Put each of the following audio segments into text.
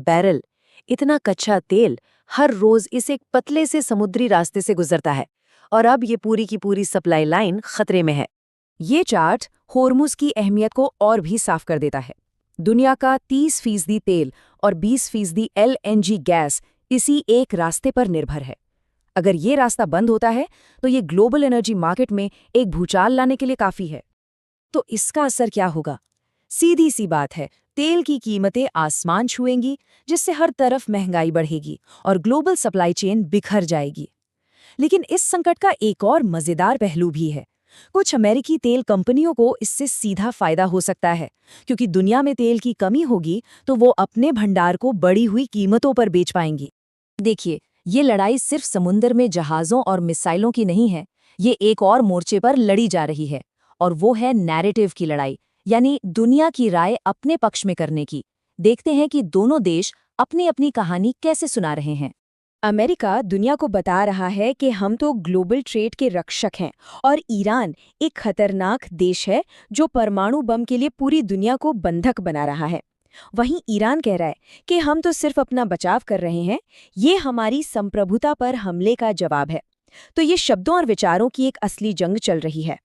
Barrel. इतना कच्चा तेल हर रोज इस एक पतले से समुद्री रास्ते से गुजरता है और अब ये पूरी की पूरी सप्लाई लाइन खतरे में है। ये चार्ट होर्मुज की अहमियत को और भी साफ कर देता है। दुनिया का 30% तेल और 20% LNG गैस इसी एक रास्ते पर निर्भर है। अगर ये रास्ता बंद होता है तो ये ग्लोबल एनर्जी मार्केट में एक भूचाल लाने के लिए काफी है। तो इसका असर क्या होगा? सीधी सी बात है, तेल की कीमतें आसमान छुएंगी, जिससे हर तरफ महंगाई बढ़ेगी और ग्लोबल सप्लाई चेन बिखर जाएगी। लेकिन इस संकट का एक और मजेदार पहलू भी है। कुछ अमेरिकी तेल कंपनियों को इससे सीधा फायदा हो सकता है, क्योंकि दुनिया में तेल की कमी होगी तो वो अपने भंडार को बढ़ी हुई कीमतों पर बेच पाएंगी। देखिए, ये लड़ाई सिर्फ समुद्र में जहाज़ों और मिसाइलों की नहीं है, ये एक और मोर्चे पर लड़ी जा रही है, और वो है नैरेटिव की लड़ाई, यानी दुनिया की राय अपने पक्ष में करने की। देखते हैं कि दोनों देश अपनी अपनी कहानी कैसे सुना रहे हैं। अमेरिका दुनिया को बता रहा है कि हम तो ग्लोबल ट्रेड के रक्षक हैं, और ईरान एक खतरनाक देश है जो परमाणु बम के लिए पूरी दुनिया को बंधक बना रहा है। वहीं ईरान कह रहा है कि हम तो सिर्फ अपना बचाव कर रहे हैं, ये हमारी संप्रभुता पर हमले का जवाब है। तो ये शब्दों और विचारों की एक असली जंग चल रही है।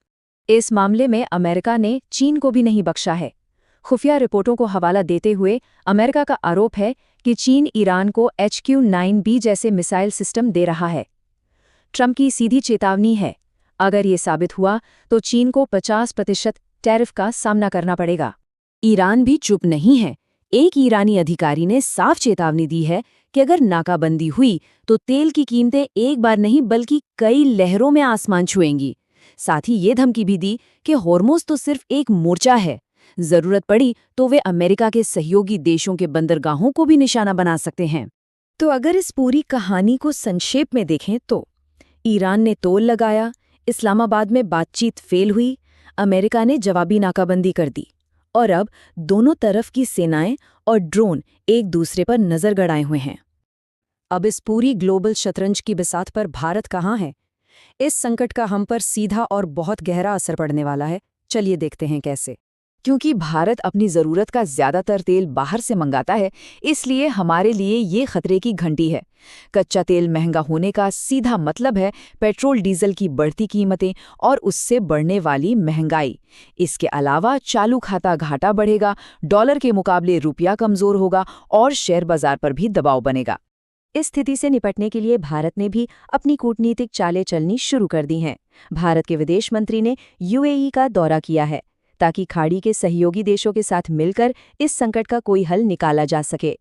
इस मामले में अमेरिका ने चीन को भी नहीं बख्शा है। खुफिया रिपोर्टों को हवाला देते हुए अमेरिका का आरोप है कि चीन ईरान को HQ-9B जैसे मिसाइल सिस्टम दे रहा है। ट्रंप की सीधी चेतावनी है, अगर ये साबित हुआ तो चीन को 50% टैरिफ का सामना करना पड़ेगा। ईरान भी चुप नहीं है। एक ईरानी अधिकारी ने साफ चेतावनी दी है कि अगर नाकाबंदी हुई तो तेल की कीमतें एक बार नहीं बल्कि कई लहरों में आसमान छुएंगी। साथ ही ये धमकी भी दी कि होर्मुज तो सिर्फ एक मोर्चा है, जरूरत पड़ी तो वे अमेरिका के सहयोगी देशों के बंदरगाहों को भी निशाना बना सकते हैं। तो अगर इस पूरी कहानी को संक्षेप में देखें तो ईरान ने तोल लगाया, इस्लामाबाद में बातचीत फेल हुई, अमेरिका ने जवाबी नाकाबंदी कर दी, और अब दोनों तरफ की सेनाएं और ड्रोन एक दूसरे पर नजर गड़ाए हुए हैं। अब इस पूरी ग्लोबल शतरंज की बिसात पर भारत कहाँ है? इस संकट का हम पर सीधा और बहुत गहरा असर पड़ने वाला है। चलिए देखते हैं कैसे। क्योंकि भारत अपनी ज़रूरत का ज़्यादातर तेल बाहर से मंगाता है, इसलिए हमारे लिए ये खतरे की घंटी है। कच्चा तेल महंगा होने का सीधा मतलब है पेट्रोल डीजल की बढ़ती कीमतें और उससे बढ़ने वाली महंगाई। इसके अलावा चालू खाता घाटा बढ़ेगा, डॉलर के मुकाबले रुपया कमज़ोर होगा और शेयर बाजार पर भी दबाव बनेगा। इस स्थिति से निपटने के लिए भारत ने भी अपनी कूटनीतिक चालें चलनी शुरू कर दी हैं। भारत के विदेश मंत्री ने UAE का दौरा किया है, ताकि खाड़ी के सहयोगी देशों के साथ मिलकर इस संकट का कोई हल निकाला जा सके।